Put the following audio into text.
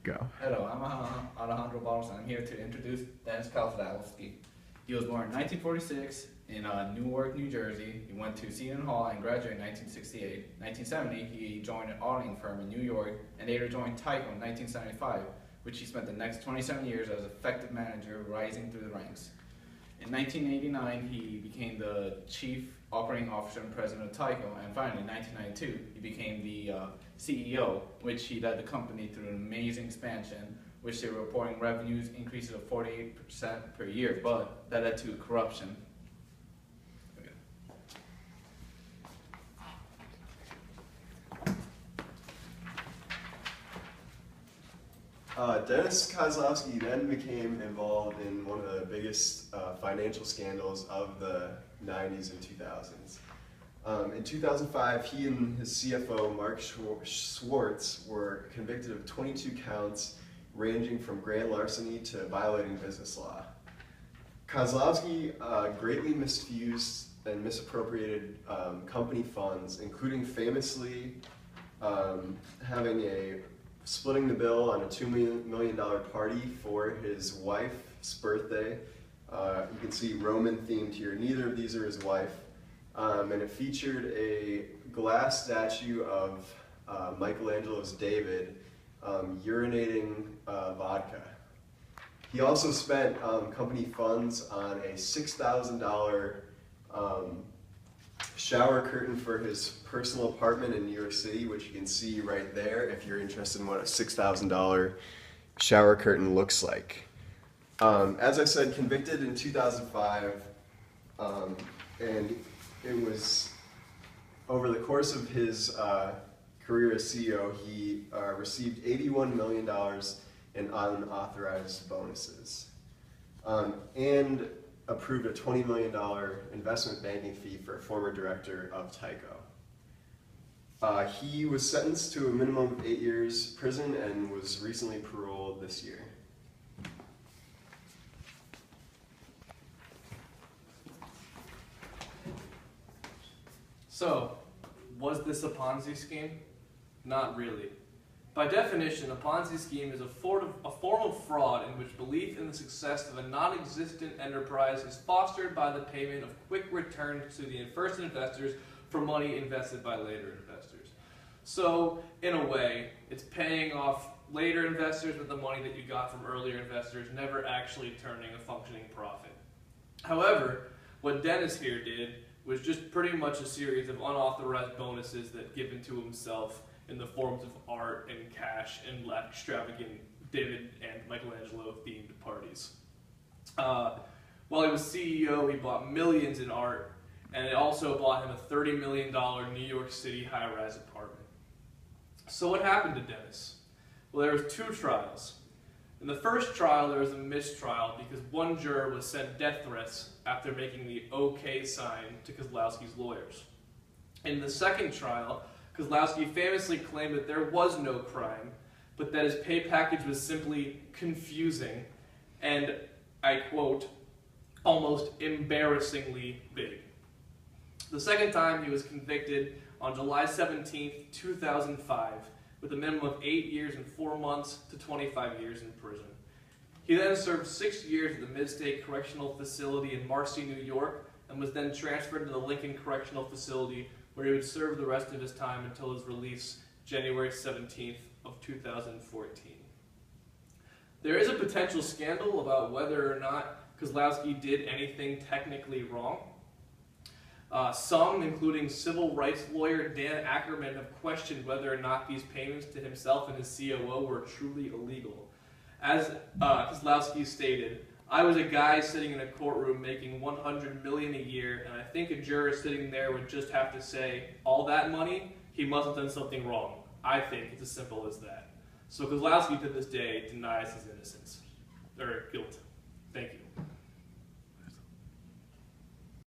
Go. Hello, I'm Alejandro Barros, and I'm here to introduce Dennis Kozlowski. He was born in 1946 in Newark, New Jersey. He went to Seton Hall and graduated in 1968. In 1970, he joined an auditing firm in New York and later joined Tyco in 1975, which he spent the next 27 years as effective manager, rising through the ranks. In 1989, he became the chief operating officer and president of Tyco, and finally in 1992, he became the CEO, which he led the company through an amazing expansion, which they were reporting revenues increases of 48% per year, but that led to corruption. Dennis Kozlowski then became involved in one of the biggest financial scandals of the 90s and 2000s. In 2005, he and his CFO, Mark Schwartz, were convicted of 22 counts ranging from grand larceny to violating business law. Kozlowski greatly misused and misappropriated company funds, including famously splitting the bill on a $2 million party for his wife's birthday. You can see Roman themed here. Neither of these are his wife. And it featured a glass statue of Michelangelo's David urinating vodka. He also spent company funds on a $6,000 shower curtain for his personal apartment in New York City, which you can see right there if you're interested in what a $6,000 shower curtain looks like. As I said, convicted in 2005, and it was over the course of his career as CEO, he received $81 million in unauthorized bonuses, and approved a $20 million investment banking fee for a former director of Tyco. He was sentenced to a minimum of 8 years prison and was recently paroled this year. So, was this a Ponzi scheme? Not really. By definition, a Ponzi scheme is a form of fraud in which belief in the success of a non-existent enterprise is fostered by the payment of quick returns to the first investors for money invested by later investors. So, in a way, it's paying off later investors with the money that you got from earlier investors, never actually turning a functioning profit. However, what Dennis here did was just pretty much a series of unauthorized bonuses that given to himself in the forms of art and cash and extravagant David and Michelangelo themed parties. While he was CEO, he bought millions in art, and it also bought him a $30 million New York City high-rise apartment. So what happened to Dennis? Well, there was 2 trials. In the first trial, there was a mistrial because one juror was sent death threats after making the OK sign to Kozlowski's lawyers. In the second trial, Kozlowski famously claimed that there was no crime, but that his pay package was simply confusing and, I quote, almost embarrassingly big. The second time, he was convicted on July 17, 2005, with a minimum of 8 years and 4 months to 25 years in prison. He then served 6 years at the Mid-State Correctional Facility in Marcy, New York, and was then transferred to the Lincoln Correctional Facility, where he would serve the rest of his time until his release, January 17th of 2014. There is a potential scandal about whether or not Kozlowski did anything technically wrong. Some, including civil rights lawyer Dan Ackerman, have questioned whether or not these payments to himself and his COO were truly illegal. As Kozlowski stated, "I was a guy sitting in a courtroom making $100 million a year, and I think a juror sitting there would just have to say, all that money, he must have done something wrong. I think it's as simple as that." So Kozlowski to this day denies his innocence, or guilt. Thank you.